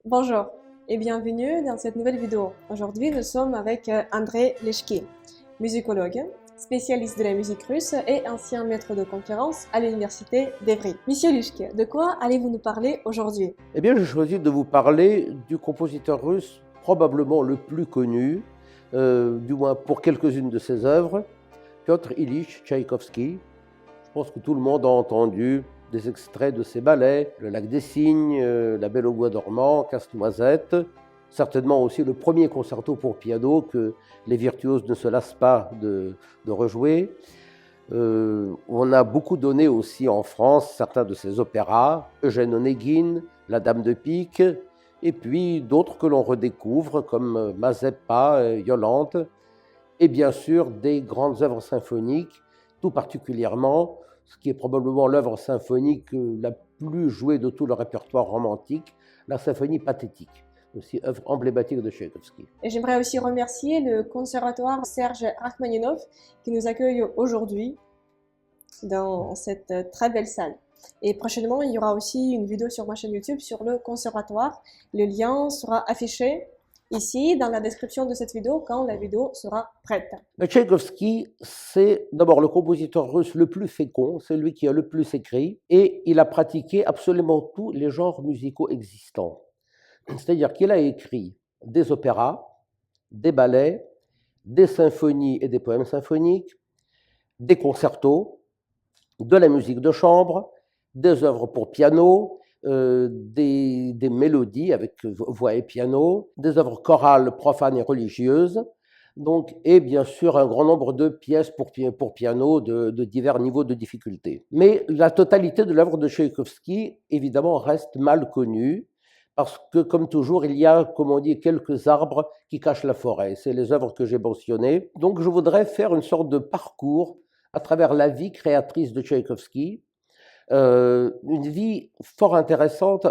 Bonjour et bienvenue dans cette nouvelle vidéo. Aujourd'hui, nous sommes avec Andrei Leshki, musicologue, spécialiste de la musique russe et ancien maître de conférence à l'université d'Evry. Monsieur Leshki, de quoi allez-vous nous parler aujourd'hui? Eh bien, j'ai choisi de vous parler du compositeur russe probablement le plus connu, du moins pour quelques-unes de ses œuvres, Piotr Ilyich Tchaïkovski. Je pense que tout le monde a entendu des extraits de ses ballets, Le Lac des Cygnes, La Belle au bois dormant, Casse-Noisette, certainement aussi le premier concerto pour piano que les virtuoses ne se lassent pas de rejouer. On a beaucoup donné aussi en France certains de ses opéras, Eugène Onégine, La Dame de Pique, et puis d'autres que l'on redécouvre comme Mazeppa, Yolande, et bien sûr des grandes œuvres symphoniques, tout particulièrement ce qui est probablement l'œuvre symphonique la plus jouée de tout le répertoire romantique, la symphonie pathétique, aussi œuvre emblématique de Tchaïkovski. Et j'aimerais aussi remercier le conservatoire Serge Rachmaninov qui nous accueille aujourd'hui dans cette très belle salle. Et prochainement, il y aura aussi une vidéo sur ma chaîne YouTube sur le conservatoire. Le lien sera affiché ici dans la description de cette vidéo quand la vidéo sera prête. Tchaïkovski, c'est d'abord le compositeur russe le plus fécond, c'est lui qui a le plus écrit, et il a pratiqué absolument tous les genres musicaux existants. C'est-à-dire qu'il a écrit des opéras, des ballets, des symphonies et des poèmes symphoniques, des concertos, de la musique de chambre, des œuvres pour piano, des mélodies avec voix et piano, des œuvres chorales profanes et religieuses, donc, et bien sûr un grand nombre de pièces pour piano de divers niveaux de difficulté. Mais la totalité de l'œuvre de Tchaïkovski, évidemment, reste mal connue, parce que, comme toujours, il y a, comme on dit, quelques arbres qui cachent la forêt. C'est les œuvres que j'ai mentionnées. Donc, je voudrais faire une sorte de parcours à travers la vie créatrice de Tchaïkovski, une vie fort intéressante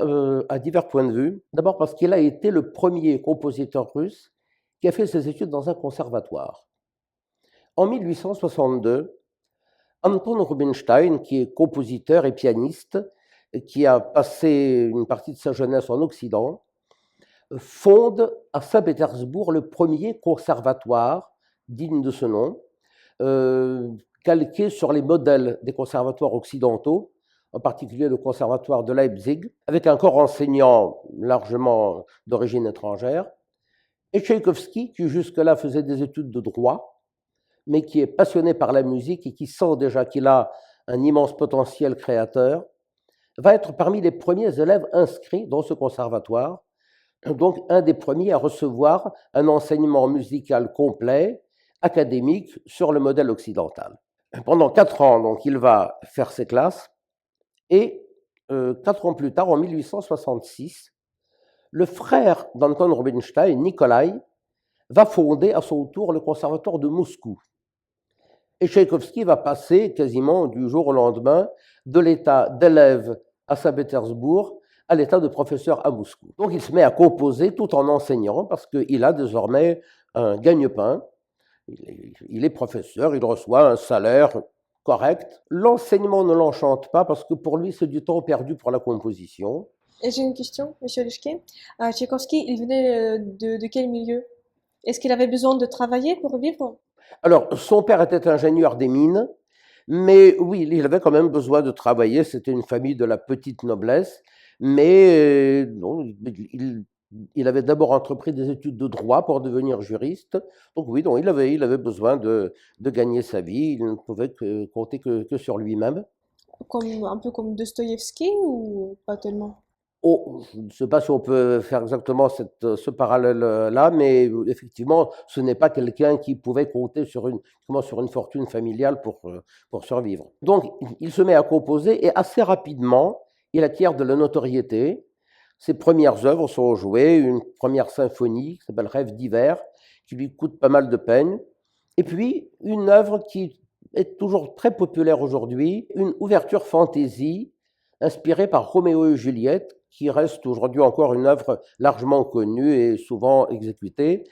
à divers points de vue. D'abord parce qu'il a été le premier compositeur russe qui a fait ses études dans un conservatoire. En 1862, Anton Rubinstein, qui est compositeur et pianiste, qui a passé une partie de sa jeunesse en Occident, fonde à Saint-Pétersbourg le premier conservatoire digne de ce nom, calqué sur les modèles des conservatoires occidentaux, en particulier le conservatoire de Leipzig, avec un corps enseignant largement d'origine étrangère, et Tchaïkovski, qui jusque-là faisait des études de droit, mais qui est passionné par la musique et qui sent déjà qu'il a un immense potentiel créateur, va être parmi les premiers élèves inscrits dans ce conservatoire, donc un des premiers à recevoir un enseignement musical complet, académique, sur le modèle occidental. Pendant 4 ans, donc, il va faire ses classes, et 4 ans plus tard, en 1866, le frère d'Anton Rubinstein, Nikolai, va fonder à son tour le conservatoire de Moscou. Et Tchaïkovski va passer quasiment du jour au lendemain de l'état d'élève à Saint-Pétersbourg à l'état de professeur à Moscou. Donc il se met à composer tout en enseignant parce qu'il a désormais un gagne-pain. Il est professeur, il reçoit un salaire correct. L'enseignement ne l'enchante pas parce que pour lui, c'est du temps perdu pour la composition. Et j'ai une question, Monsieur Leshki. Tchaïkovski, il venait de quel milieu? Est-ce qu'il avait besoin de travailler pour vivre? Alors, son père était ingénieur des mines, mais oui, il avait quand même besoin de travailler. C'était une famille de la petite noblesse, mais non, il avait d'abord entrepris des études de droit pour devenir juriste. Donc oui, donc il avait besoin de gagner sa vie. Il ne pouvait compter que sur lui-même. Un peu comme Dostoïevski ou pas tellement? Oh, je ne sais pas si on peut faire exactement ce parallèle-là, mais effectivement, ce n'est pas quelqu'un qui pouvait compter sur une fortune familiale pour survivre. Donc, il se met à composer et assez rapidement, il acquiert de la notoriété. Ses premières œuvres sont jouées, une première symphonie qui s'appelle Rêve d'hiver, qui lui coûte pas mal de peine, et puis une œuvre qui est toujours très populaire aujourd'hui, une ouverture fantaisie inspirée par Roméo et Juliette, qui reste aujourd'hui encore une œuvre largement connue et souvent exécutée.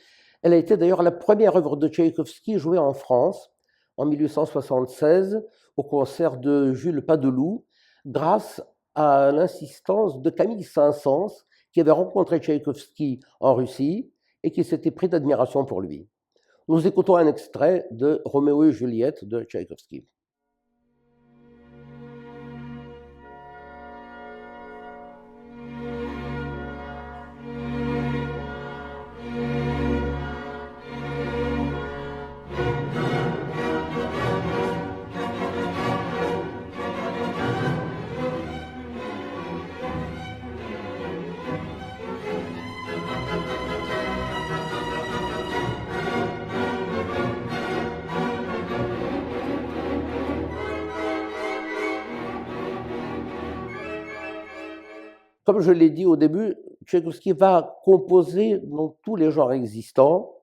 Elle a été d'ailleurs la première œuvre de Tchaïkovski jouée en France en 1876 au concert de Jules Padeloup, grâce à l'insistance de Camille Saint-Saëns, qui avait rencontré Tchaïkovski en Russie et qui s'était pris d'admiration pour lui. Nous écoutons un extrait de Roméo et Juliette de Tchaïkovski. Comme je l'ai dit au début, Tchaïkovski va composer dans tous les genres existants.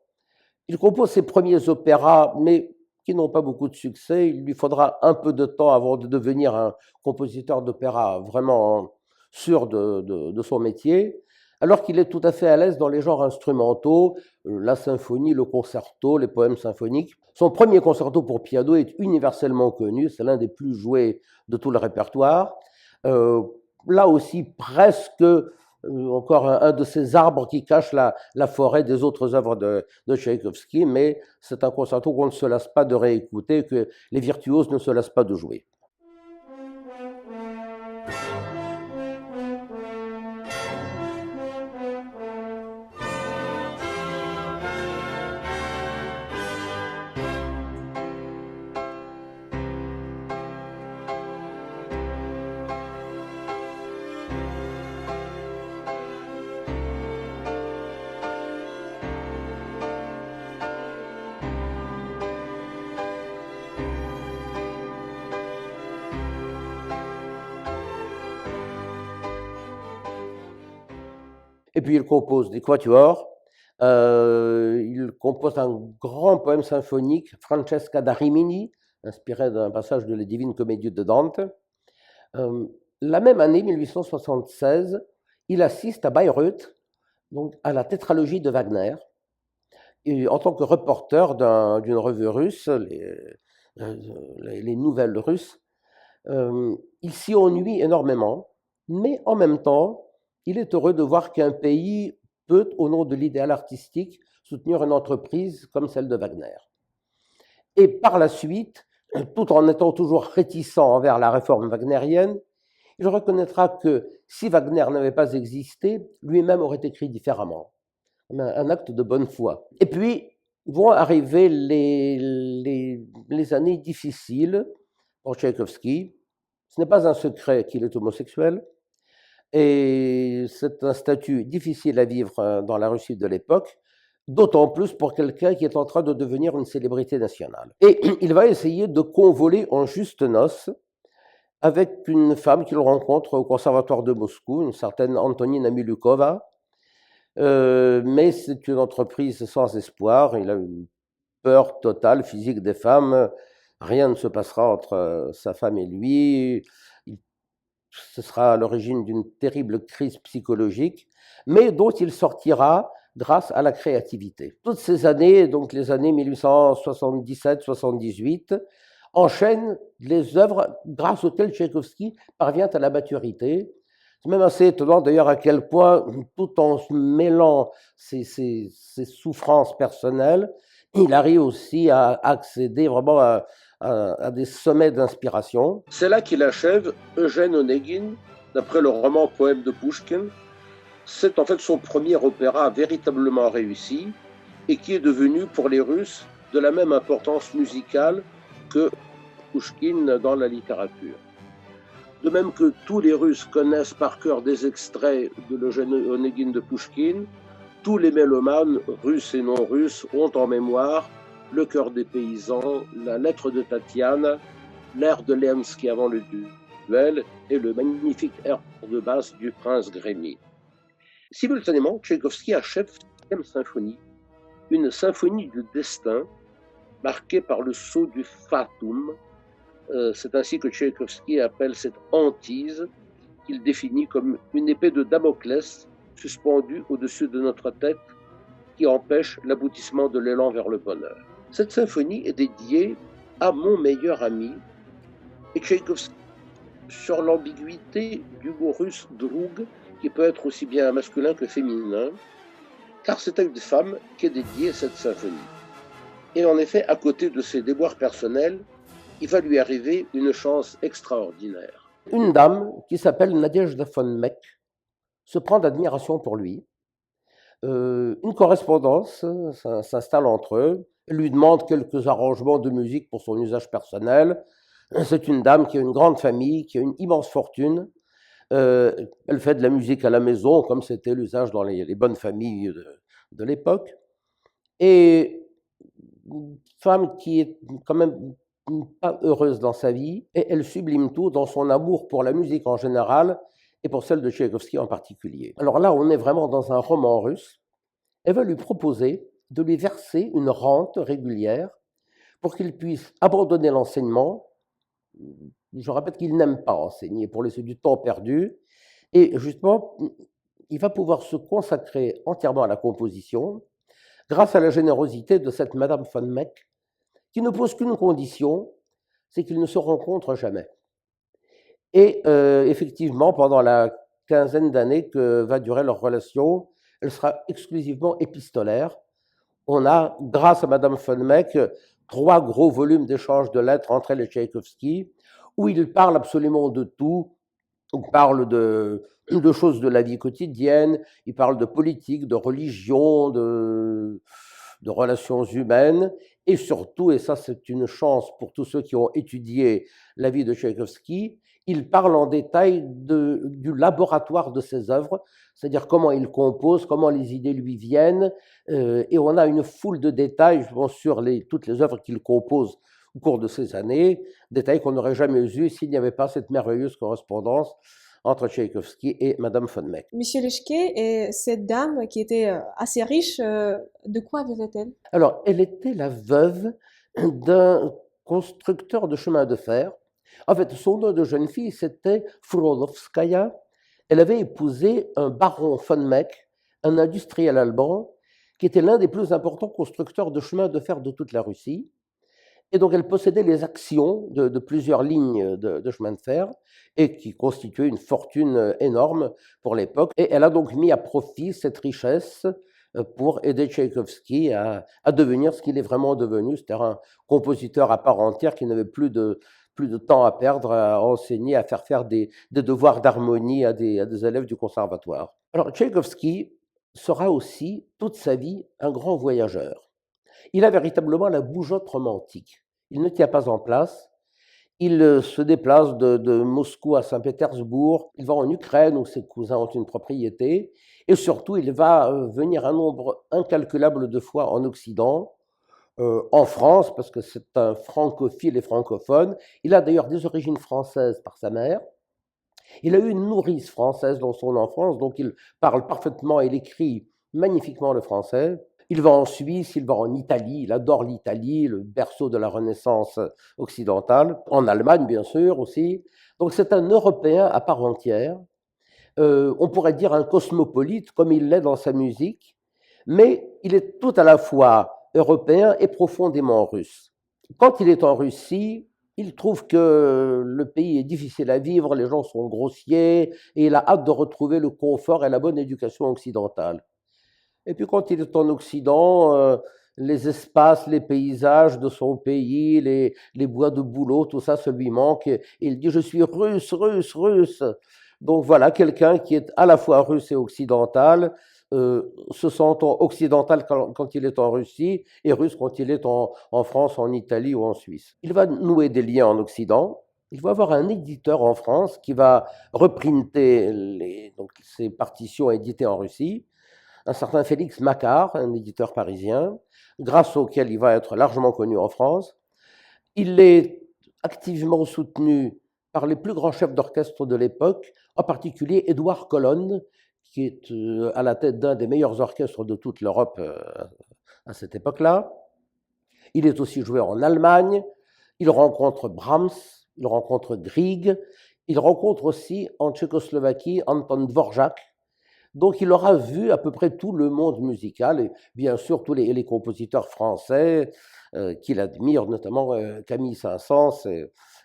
Il compose ses premiers opéras, mais qui n'ont pas beaucoup de succès. Il lui faudra un peu de temps avant de devenir un compositeur d'opéra vraiment sûr de son métier, alors qu'il est tout à fait à l'aise dans les genres instrumentaux, la symphonie, le concerto, les poèmes symphoniques. Son premier concerto pour piano est universellement connu, c'est l'un des plus joués de tout le répertoire. Là aussi, presque encore un de ces arbres qui cachent la forêt des autres œuvres de Tchaïkovski, mais c'est un concerto qu'on ne se lasse pas de réécouter, que les virtuoses ne se lassent pas de jouer. Et puis il compose des quatuors, il compose un grand poème symphonique, Francesca da Rimini, inspiré d'un passage de la Divine Comédie de Dante. La même année, 1876, il assiste à Bayreuth, donc à la tétralogie de Wagner, et en tant que reporter d'une revue russe, les Nouvelles Russes. Il s'y ennuie énormément, mais en même temps, il est heureux de voir qu'un pays peut, au nom de l'idéal artistique, soutenir une entreprise comme celle de Wagner. Et par la suite, tout en étant toujours réticent envers la réforme wagnérienne, il reconnaîtra que si Wagner n'avait pas existé, lui-même aurait écrit différemment. Un acte de bonne foi. Et puis, vont arriver les années difficiles pour Tchaïkovski. Ce n'est pas un secret qu'il est homosexuel. Et c'est un statut difficile à vivre dans la Russie de l'époque, d'autant plus pour quelqu'un qui est en train de devenir une célébrité nationale. Et il va essayer de convoler en juste noces avec une femme qu'il rencontre au conservatoire de Moscou, une certaine Antonina Milukova, mais c'est une entreprise sans espoir. Il a une peur totale, physique des femmes. Rien ne se passera entre sa femme et lui. Ce sera à l'origine d'une terrible crise psychologique, mais dont il sortira grâce à la créativité. Toutes ces années, donc les années 1877-78, enchaînent les œuvres grâce auxquelles Tchaïkovski parvient à la maturité. C'est même assez étonnant d'ailleurs à quel point, tout en mêlant ses souffrances personnelles, il arrive aussi à accéder vraiment à des sommets d'inspiration. C'est là qu'il achève Eugène Onegin, d'après le roman poème de Pouchkine. C'est en fait son premier opéra véritablement réussi et qui est devenu pour les Russes de la même importance musicale que Pouchkine dans la littérature. De même que tous les Russes connaissent par cœur des extraits de l'Eugène Onegin de Pouchkine, tous les mélomanes, russes et non russes, ont en mémoire Le cœur des paysans, La lettre de Tatiana, l'air de Lemsky avant le duel et le magnifique air de basse du prince Grémy. Simultanément, Tchaïkovski achève une symphonie, une symphonie du destin, marquée par le sceau du fatum. C'est ainsi que Tchaïkovski appelle cette hantise qu'il définit comme une épée de Damoclès suspendue au-dessus de notre tête qui empêche l'aboutissement de l'élan vers le bonheur. Cette symphonie est dédiée à mon meilleur ami, et Tchaïkovski, sur l'ambiguïté du mot russe droug, qui peut être aussi bien masculin que féminin, car c'est à une femme qu'est dédiée cette symphonie. Et en effet, à côté de ses déboires personnels, il va lui arriver une chance extraordinaire. Une dame qui s'appelle Nadezhda von Meck se prend d'admiration pour lui. Une correspondance s'installe entre eux. Elle lui demande quelques arrangements de musique pour son usage personnel. C'est une dame qui a une grande famille, qui a une immense fortune. Elle fait de la musique à la maison, comme c'était l'usage dans les bonnes familles de l'époque. Et une femme qui est quand même pas heureuse dans sa vie, et elle sublime tout dans son amour pour la musique en général et pour celle de Tchaïkovski en particulier. Alors là, on est vraiment dans un roman russe. Elle va lui proposer de lui verser une rente régulière pour qu'il puisse abandonner l'enseignement. Je répète qu'il n'aime pas enseigner pour laisser du temps perdu. Et justement, il va pouvoir se consacrer entièrement à la composition grâce à la générosité de cette Madame von Meck, qui ne pose qu'une condition, c'est qu'ils ne se rencontrent jamais. Et effectivement, pendant la quinzaine d'années que va durer leur relation, elle sera exclusivement épistolaire. On a, grâce à Madame von Meck, 3 gros volumes d'échanges de lettres entre elle et Tchaïkovski, où il parle absolument de tout. Il parle de choses de la vie quotidienne, il parle de politique, de religion, de relations humaines, et surtout, et ça c'est une chance pour tous ceux qui ont étudié la vie de Tchaïkovski, il parle en détail du laboratoire de ses œuvres, c'est-à-dire comment il compose, comment les idées lui viennent, et on a une foule de détails sur toutes les œuvres qu'il compose au cours de ces années, détails qu'on n'aurait jamais eus s'il n'y avait pas cette merveilleuse correspondance entre Tchaïkovski et Madame von Meck. Monsieur Leschke et cette dame qui était assez riche, de quoi vivait-elle? Alors, elle était la veuve d'un constructeur de chemin de fer. En fait, son nom de jeune fille, c'était Frolovskaya. Elle avait épousé un baron von Meck, un industriel allemand, qui était l'un des plus importants constructeurs de chemin de fer de toute la Russie. Et donc, elle possédait les actions de plusieurs lignes de chemin de fer et qui constituaient une fortune énorme pour l'époque. Et elle a donc mis à profit cette richesse pour aider Tchaïkovski à devenir ce qu'il est vraiment devenu, c'est-à-dire un compositeur à part entière qui n'avait plus de temps à perdre à enseigner, à faire des devoirs d'harmonie à des élèves du conservatoire. Alors, Tchaïkovski sera aussi, toute sa vie, un grand voyageur. Il a véritablement la bougeotte romantique. Il ne tient pas en place. Il se déplace de Moscou à Saint-Pétersbourg. Il va en Ukraine où ses cousins ont une propriété. Et surtout, il va venir un nombre incalculable de fois en Occident, en France, parce que c'est un francophile et francophone. Il a d'ailleurs des origines françaises par sa mère. Il a eu une nourrice française dans son enfance, donc il parle parfaitement et il écrit magnifiquement le français. Il va en Suisse, il va en Italie, il adore l'Italie, le berceau de la Renaissance occidentale, en Allemagne bien sûr aussi. Donc c'est un Européen à part entière, on pourrait dire un cosmopolite comme il l'est dans sa musique, mais il est tout à la fois européen et profondément russe. Quand il est en Russie, il trouve que le pays est difficile à vivre, les gens sont grossiers, et il a hâte de retrouver le confort et la bonne éducation occidentale. Et puis quand il est en Occident, les espaces, les paysages de son pays, les bois de bouleau, tout ça, ça lui manque. Et il dit, je suis russe, russe, russe. Donc voilà, quelqu'un qui est à la fois russe et occidental, se sentant occidental quand il est en Russie et russe quand il est en France, en Italie ou en Suisse. Il va nouer des liens en Occident. Il va avoir un éditeur en France qui va reprinter donc, ses partitions éditées en Russie. Un certain Félix Macquart, un éditeur parisien, grâce auquel il va être largement connu en France. Il est activement soutenu par les plus grands chefs d'orchestre de l'époque, en particulier Édouard Colonne, qui est à la tête d'un des meilleurs orchestres de toute l'Europe à cette époque-là. Il est aussi joué en Allemagne, il rencontre Brahms, il rencontre Grieg, il rencontre aussi en Tchécoslovaquie Anton Dvorak. Donc il aura vu à peu près tout le monde musical, et bien sûr tous les compositeurs français qu'il admire, notamment Camille Saint-Saëns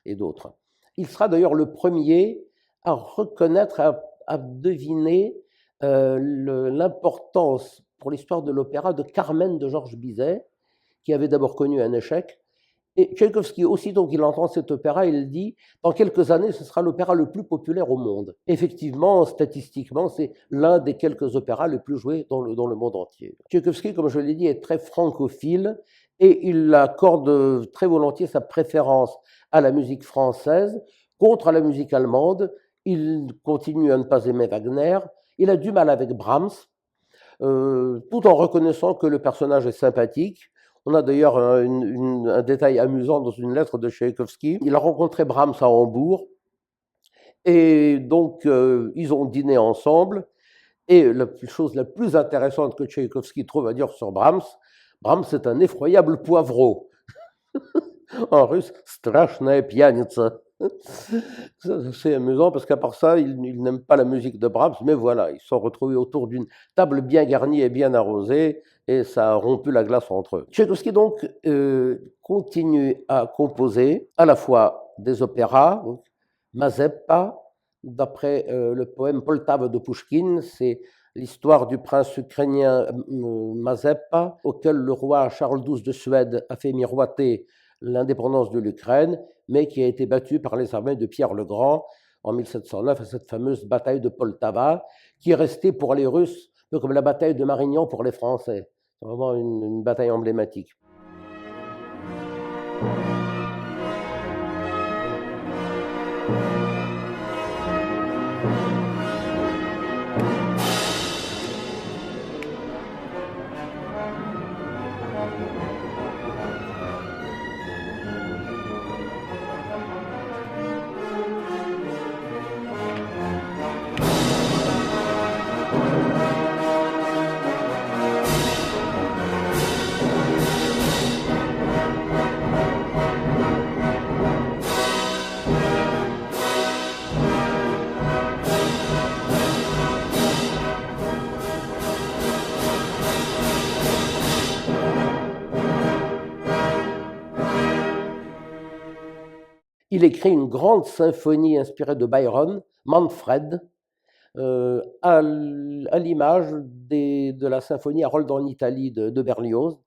et d'autres. Il sera d'ailleurs le premier à reconnaître, à deviner l'importance pour l'histoire de l'opéra de Carmen de Georges Bizet, qui avait d'abord connu un échec. Et Tchaïkovski, aussitôt qu'il entend cet opéra, il dit « Dans quelques années, ce sera l'opéra le plus populaire au monde ». Effectivement, statistiquement, c'est l'un des quelques opéras les plus joués dans le monde entier. Tchaïkovski, comme je l'ai dit, est très francophile et il accorde très volontiers sa préférence à la musique française contre la musique allemande. Il continue à ne pas aimer Wagner. Il a du mal avec Brahms, tout en reconnaissant que le personnage est sympathique. On a d'ailleurs un détail amusant dans une lettre de Tchaïkovski. Il a rencontré Brahms à Hambourg et donc ils ont dîné ensemble. Et la chose la plus intéressante que Tchaïkovski trouve à dire sur Brahms, Brahms est un effroyable poivreau. En russe, strashная пьяница. C'est amusant parce qu'à part ça, ils n'aiment pas la musique de Brahms, mais voilà, ils se sont retrouvés autour d'une table bien garnie et bien arrosée, et ça a rompu la glace entre eux. Tchaïkovski donc continue à composer à la fois des opéras, Mazeppa, d'après le poème Poltava de Pouchkine, c'est l'histoire du prince ukrainien Mazeppa, auquel le roi Charles XII de Suède a fait miroiter l'indépendance de l'Ukraine, mais qui a été battu par les armées de Pierre le Grand en 1709 à cette fameuse bataille de Poltava, qui est restée pour les Russes un peu comme la bataille de Marignan pour les Français. C'est vraiment une bataille emblématique. Il écrit une grande symphonie inspirée de Byron, Manfred, à l'image de la symphonie Harold en Italie de Berlioz.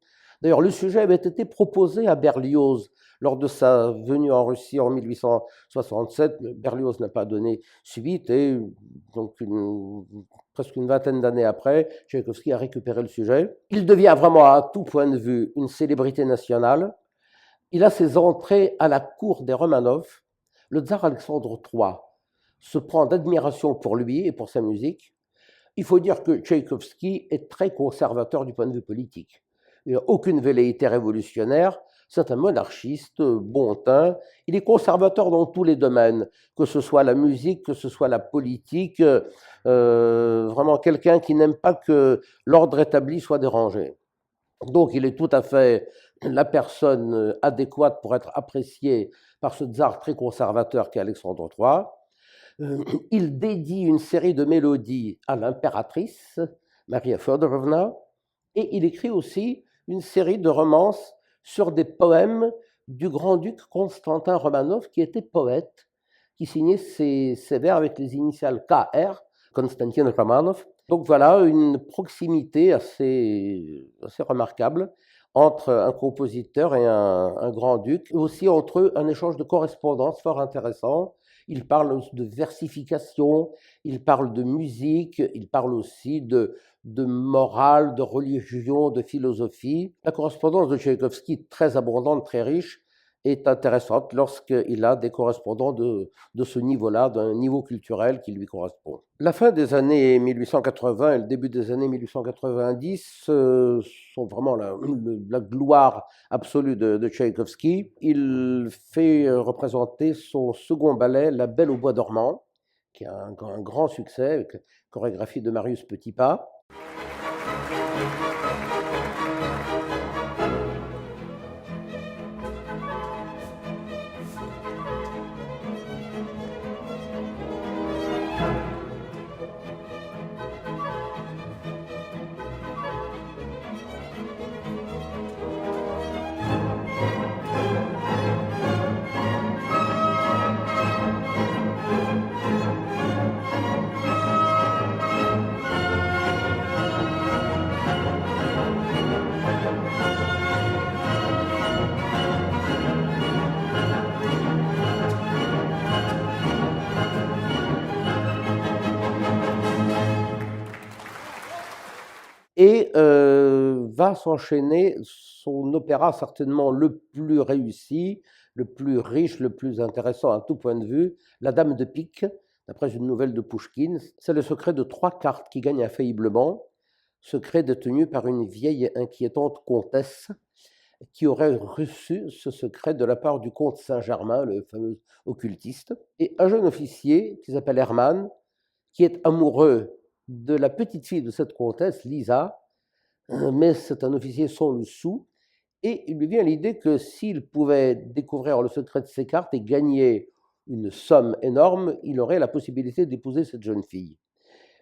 D'ailleurs, le sujet avait été proposé à Berlioz lors de sa venue en Russie en 1867. Berlioz n'a pas donné suite et donc presque une vingtaine d'années après, Tchaïkovski a récupéré le sujet. Il devient vraiment à tout point de vue une célébrité nationale. Il a ses entrées à la cour des Romanov. Le tsar Alexandre III se prend d'admiration pour lui et pour sa musique. Il faut dire que Tchaïkovski est très conservateur du point de vue politique. Il n'a aucune velléité révolutionnaire. C'est un monarchiste bon teint. Il est conservateur dans tous les domaines, que ce soit la musique, que ce soit la politique. Vraiment quelqu'un qui n'aime pas que l'ordre établi soit dérangé. Donc il est tout à fait la personne adéquate pour être appréciée par ce tsar très conservateur qu'est Alexandre III. Il dédie une série de mélodies à l'impératrice, Maria Feodorovna, et il écrit aussi une série de romances sur des poèmes du grand-duc Constantin Romanov, qui était poète, qui signait ses vers avec les initiales KR, Konstantin Romanov. Donc voilà, une proximité assez remarquable entre un compositeur et un grand-duc, et aussi entre eux un échange de correspondance fort intéressant. Il parle de versification, il parle de musique, il parle aussi de morale, de religion, de philosophie. La correspondance de Tchaïkovski, très abondante, très riche, est intéressante lorsqu'il a des correspondants de ce niveau-là, d'un niveau culturel qui lui correspond. La fin des années 1880 et le début des années 1890 sont vraiment la gloire absolue de Tchaïkovski. Il fait représenter son second ballet, La Belle au bois dormant, qui a un grand succès, avec chorégraphie de Marius Petipa. et va s'enchaîner son opéra certainement le plus réussi, le plus riche, le plus intéressant à tout point de vue, La Dame de pique, d'après une nouvelle de Pouchkine. C'est le secret de 3 cartes qui gagnent infailliblement, secret détenu par une vieille et inquiétante comtesse qui aurait reçu ce secret de la part du comte Saint-Germain, le fameux occultiste, et un jeune officier qui s'appelle Hermann, qui est amoureux de la petite fille de cette comtesse, Lisa, mais c'est un officier sans le sou, et il lui vient l'idée que s'il pouvait découvrir le secret de ces cartes et gagner une somme énorme, il aurait la possibilité d'épouser cette jeune fille.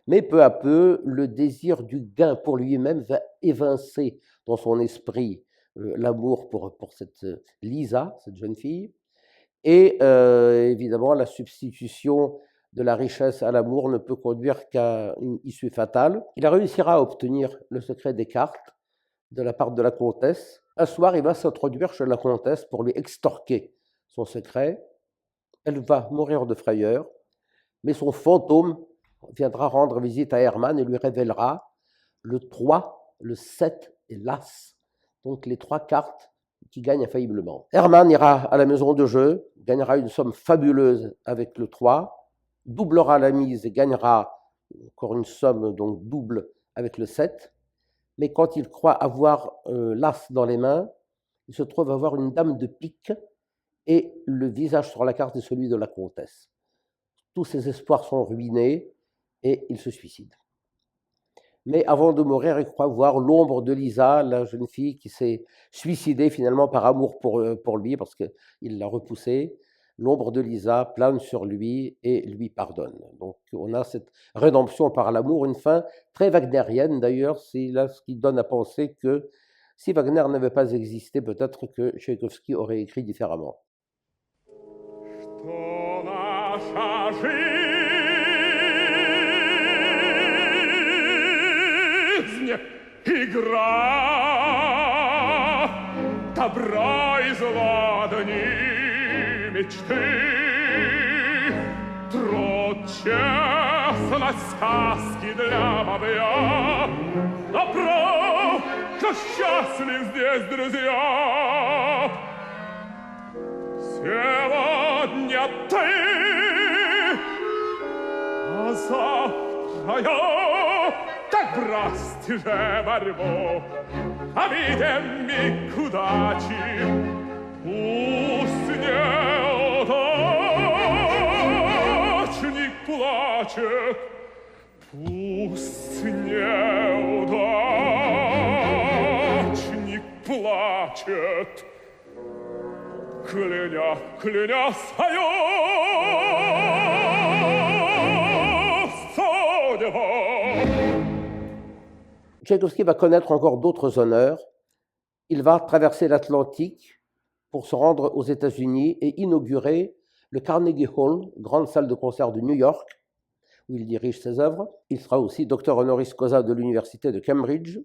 Mais peu à peu, le désir du gain pour lui-même va évincer dans son esprit l'amour pour cette Lisa, cette jeune fille, et évidemment la substitution de la richesse à l'amour ne peut conduire qu'à une issue fatale. Il réussira à obtenir le secret des cartes de la part de la comtesse. Un soir, il va s'introduire chez la comtesse pour lui extorquer son secret. Elle va mourir de frayeur, mais son fantôme viendra rendre visite à Hermann et lui révélera le 3, le 7 et l'As, donc les 3 cartes qui gagnent infailliblement. Hermann ira à la maison de jeu, gagnera une somme fabuleuse avec le 3, doublera la mise et gagnera encore une somme donc double avec le 7, mais quand il croit avoir l'As dans les mains, il se trouve avoir une dame de pique et le visage sur la carte est celui de la comtesse. Tous ses espoirs sont ruinés et il se suicide. Mais avant de mourir, il croit voir l'ombre de Lisa, la jeune fille qui s'est suicidée finalement par amour pour lui, parce qu'il l'a repoussée. L'ombre de Lisa plane sur lui et lui pardonne. Donc on a cette rédemption par l'amour, une fin très wagnérienne d'ailleurs, c'est là ce qui donne à penser que si Wagner n'avait pas existé, peut-être que Tchaïkovski aurait écrit différemment. Игра добра и зла дни мечты труд честность сказки для бабья добро что счастлив здесь друзья сегодня ты а завтра я так бросьте же борьбу, а видим миг удачи, пусть неудачник плачет, пусть неудачник плачет, кляня свою судьбу. Tchaïkovski va connaître encore d'autres honneurs. Il va traverser l'Atlantique pour se rendre aux États-Unis et inaugurer le Carnegie Hall, grande salle de concert de New York, où il dirige ses œuvres. Il sera aussi docteur honoris causa de l'université de Cambridge.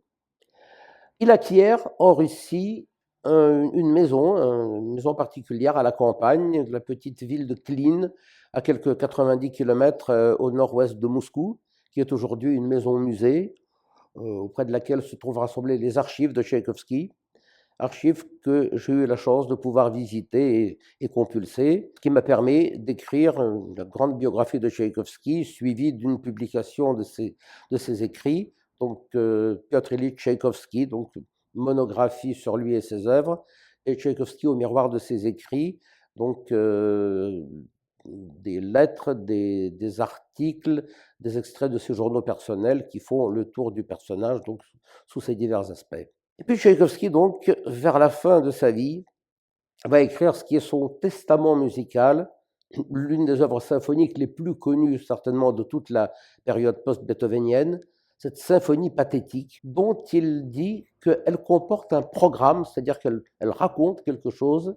Il acquiert en Russie une maison particulière à la campagne, de la petite ville de Klin, à quelques 90 km au nord-ouest de Moscou, qui est aujourd'hui une maison-musée, auprès de laquelle se trouvent rassemblées les archives de Tchaïkovski, archives que j'ai eu la chance de pouvoir visiter et compulser, ce qui m'a permis d'écrire la grande biographie de Tchaïkovski, suivie d'une publication de ses écrits, donc Piotr Ilyich Tchaïkovski, donc monographie sur lui et ses œuvres, et Tchaïkovski au miroir de ses écrits, donc des lettres, des articles, des extraits de ses journaux personnels qui font le tour du personnage, donc sous ses divers aspects. Et puis Tchaïkovski, donc, vers la fin de sa vie, va écrire ce qui est son testament musical, l'une des œuvres symphoniques les plus connues certainement de toute la période post-beethovenienne, cette symphonie pathétique dont il dit qu'elle comporte un programme, c'est-à-dire qu'elle raconte quelque chose,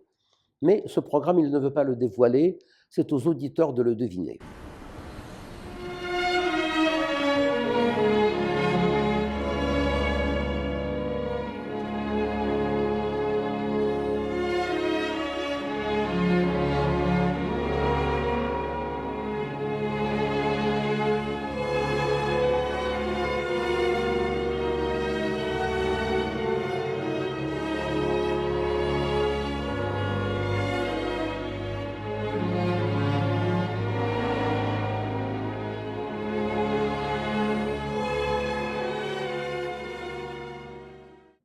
mais ce programme, il ne veut pas le dévoiler, c'est aux auditeurs de le deviner.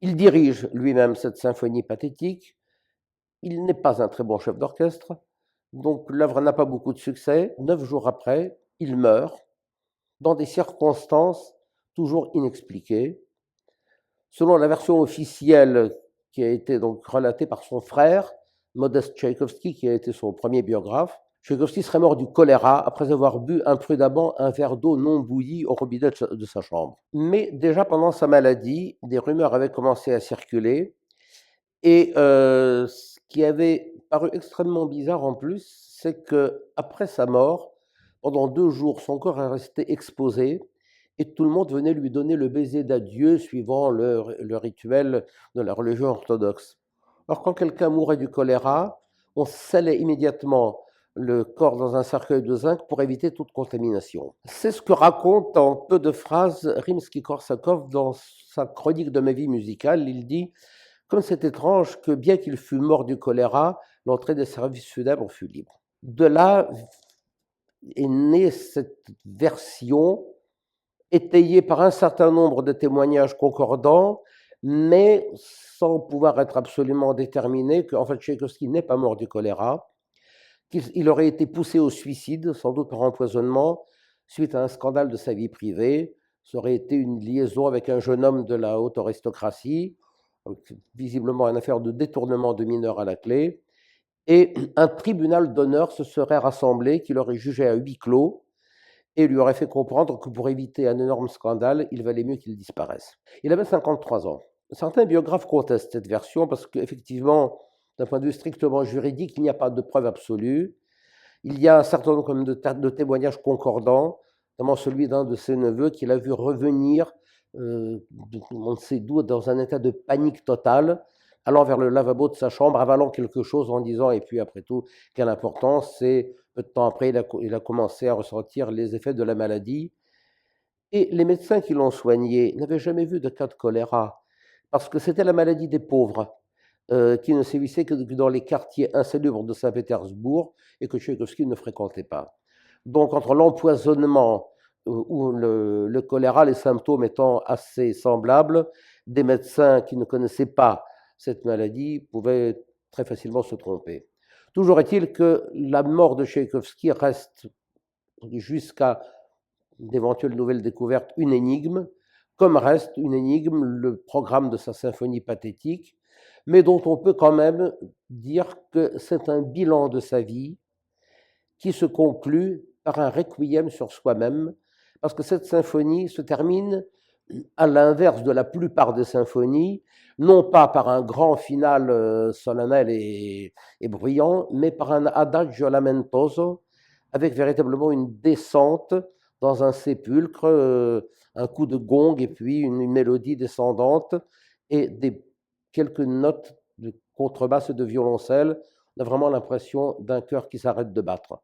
Il dirige lui-même cette symphonie pathétique. Il n'est pas un très bon chef d'orchestre, donc l'œuvre n'a pas beaucoup de succès. 9 jours après, il meurt dans des circonstances toujours inexpliquées. Selon la version officielle qui a été donc relatée par son frère, Modest Tchaïkovski, qui a été son premier biographe, Tchaïkovski serait mort du choléra après avoir bu imprudemment un verre d'eau non bouillie au robinet de sa chambre. Mais déjà pendant sa maladie, des rumeurs avaient commencé à circuler. Et ce qui avait paru extrêmement bizarre en plus, c'est qu'après sa mort, pendant 2 jours, son corps est resté exposé et tout le monde venait lui donner le baiser d'adieu suivant le rituel de la religion orthodoxe. Or, quand quelqu'un mourait du choléra, on scellait immédiatement le corps dans un cercueil de zinc pour éviter toute contamination. C'est ce que raconte en peu de phrases Rimsky-Korsakov dans sa chronique de ma vie musicale. Il dit « Comme c'est étrange que, bien qu'il fût mort du choléra, l'entrée des services funèbres fut libre. » De là est née cette version étayée par un certain nombre de témoignages concordants, mais sans pouvoir être absolument déterminé qu'en fait Tchaïkovski n'est pas mort du choléra, qu'il aurait été poussé au suicide, sans doute par empoisonnement, suite à un scandale de sa vie privée. Ça aurait été une liaison avec un jeune homme de la haute aristocratie, visiblement une affaire de détournement de mineurs à la clé, et un tribunal d'honneur se serait rassemblé, qui l'aurait jugé à huis clos, et lui aurait fait comprendre que pour éviter un énorme scandale, il valait mieux qu'il disparaisse. Il avait 53 ans. Certains biographes contestent cette version parce qu'effectivement, d'un point de vue strictement juridique, il n'y a pas de preuve absolue. Il y a un certain nombre de témoignages concordants, notamment celui d'un de ses neveux qu'il a vu revenir, on ne sait d'où, dans un état de panique totale, allant vers le lavabo de sa chambre, avalant quelque chose en disant « et puis après tout, quelle importance ?» C'est peu de temps après, il a commencé à ressentir les effets de la maladie. Et les médecins qui l'ont soigné n'avaient jamais vu de cas de choléra, parce que c'était la maladie des pauvres, qui ne sévissait que dans les quartiers insalubres de Saint-Pétersbourg et que Tchaïkovski ne fréquentait pas. Donc, entre l'empoisonnement ou le choléra, les symptômes étant assez semblables, des médecins qui ne connaissaient pas cette maladie pouvaient très facilement se tromper. Toujours est-il que la mort de Tchaïkovski reste, jusqu'à d'éventuelles nouvelles découvertes, une énigme, comme reste une énigme le programme de sa symphonie pathétique, mais dont on peut quand même dire que c'est un bilan de sa vie qui se conclut par un requiem sur soi-même, parce que cette symphonie se termine, à l'inverse de la plupart des symphonies, non pas par un grand final solennel et bruyant, mais par un adagio lamentoso, avec véritablement une descente dans un sépulcre, un coup de gong et puis une mélodie descendante et quelques notes de contrebasse et de violoncelle. On a vraiment l'impression d'un cœur qui s'arrête de battre.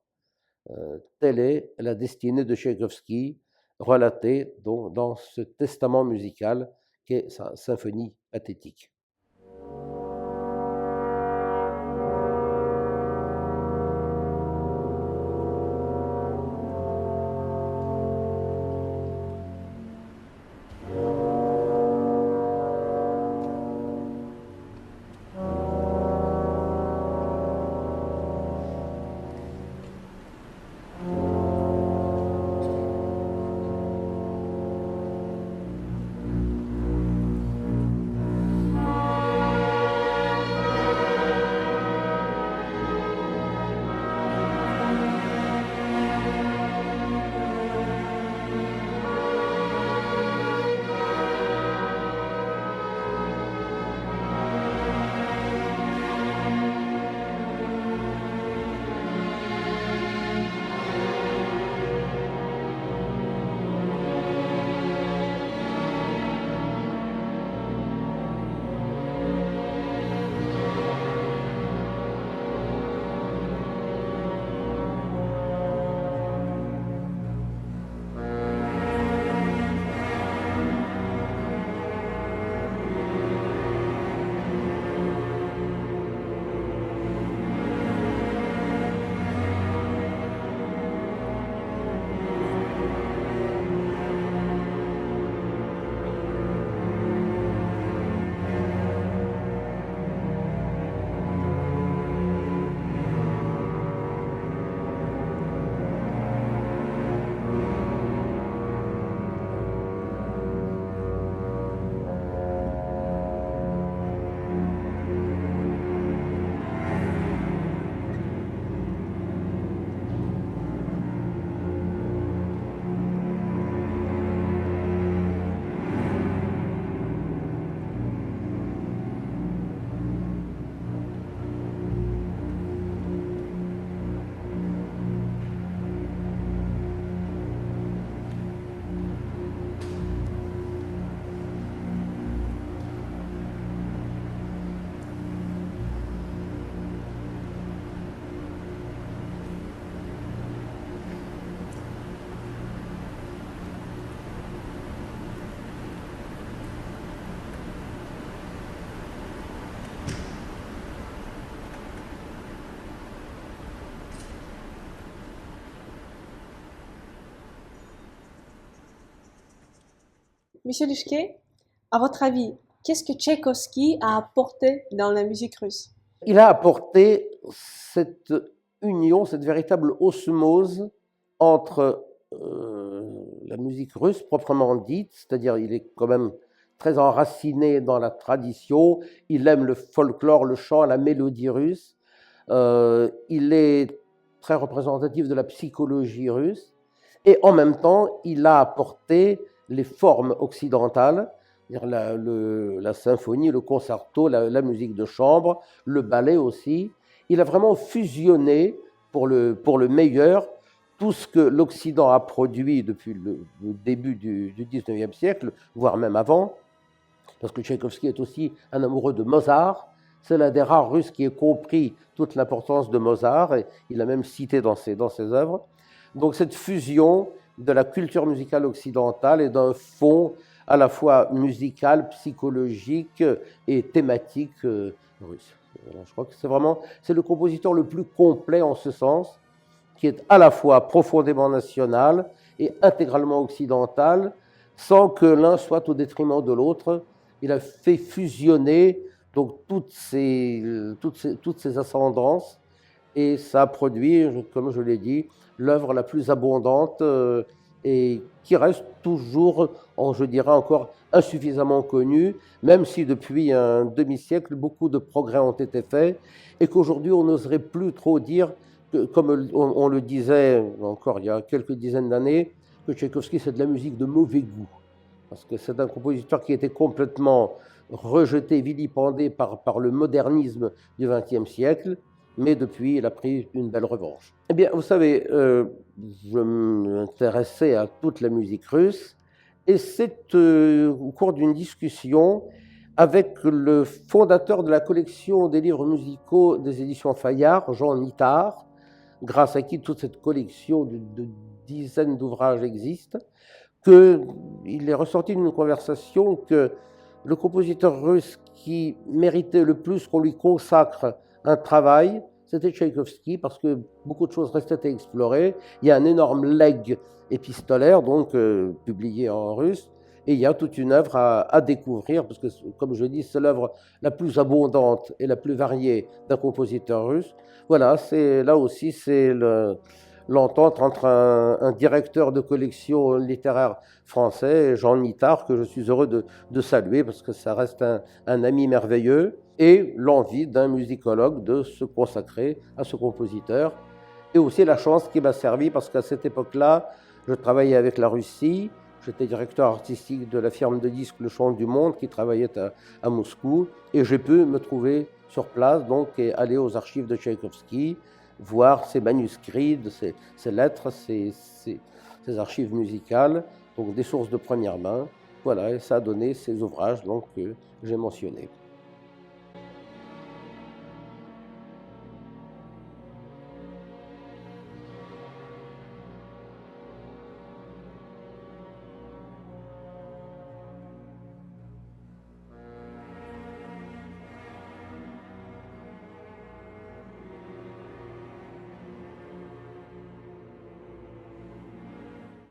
Telle est la destinée de Tchaïkovski, relatée donc dans ce testament musical qu'est sa symphonie pathétique. Monsieur Lichke, à votre avis, qu'est-ce que Tchaïkovski a apporté dans la musique russe? Il a apporté cette union, cette véritable osmose entre la musique russe proprement dite, c'est-à-dire il est quand même très enraciné dans la tradition, il aime le folklore, le chant, la mélodie russe, il est très représentatif de la psychologie russe, et en même temps, il a apporté les formes occidentales, c'est-à-dire la symphonie, le concerto, la musique de chambre, le ballet aussi. Il a vraiment fusionné pour le meilleur tout ce que l'Occident a produit depuis le début du XIXe siècle, voire même avant, parce que Tchaïkovski est aussi un amoureux de Mozart. C'est l'un des rares Russes qui ait compris toute l'importance de Mozart, et il l'a même cité dans ses œuvres. Donc cette fusion de la culture musicale occidentale et d'un fond à la fois musical, psychologique et thématique russe. Je crois que c'est le compositeur le plus complet en ce sens, qui est à la fois profondément national et intégralement occidental, sans que l'un soit au détriment de l'autre. Il a fait fusionner donc toutes ces ascendances, et ça a produit, comme je l'ai dit, l'œuvre la plus abondante et qui reste toujours, je dirais encore, insuffisamment connue, même si depuis un demi-siècle, beaucoup de progrès ont été faits, et qu'aujourd'hui, on n'oserait plus trop dire, comme on le disait encore il y a quelques dizaines d'années, que Tchaïkovski, c'est de la musique de mauvais goût. Parce que c'est un compositeur qui était complètement rejeté, vilipendé par le modernisme du XXe siècle, mais depuis, il a pris une belle revanche. Eh bien, vous savez, je m'intéressais à toute la musique russe, et c'est au cours d'une discussion avec le fondateur de la collection des livres musicaux des éditions Fayard, Jean Nittard, grâce à qui toute cette collection de dizaines d'ouvrages existe, qu'il est ressorti d'une conversation que le compositeur russe qui méritait le plus qu'on lui consacre un travail, c'était Tchaïkovski, parce que beaucoup de choses restaient à explorer. Il y a un énorme legs épistolaire, donc publié en russe, et il y a toute une œuvre à découvrir, parce que, comme je dis, c'est l'œuvre la plus abondante et la plus variée d'un compositeur russe. Voilà, là aussi, c'est l'entente entre un directeur de collection littéraire français, Jean Nittard, que je suis heureux de saluer, parce que ça reste un ami merveilleux, et l'envie d'un musicologue de se consacrer à ce compositeur, et aussi la chance qui m'a servi, parce qu'à cette époque-là, je travaillais avec la Russie, j'étais directeur artistique de la firme de disques Le Chant du Monde, qui travaillait à Moscou, et j'ai pu me trouver sur place, donc, et aller aux archives de Tchaïkovski, voir ses manuscrits, ses lettres, ses archives musicales, donc des sources de première main. Voilà, et ça a donné ces ouvrages donc, que j'ai mentionnés.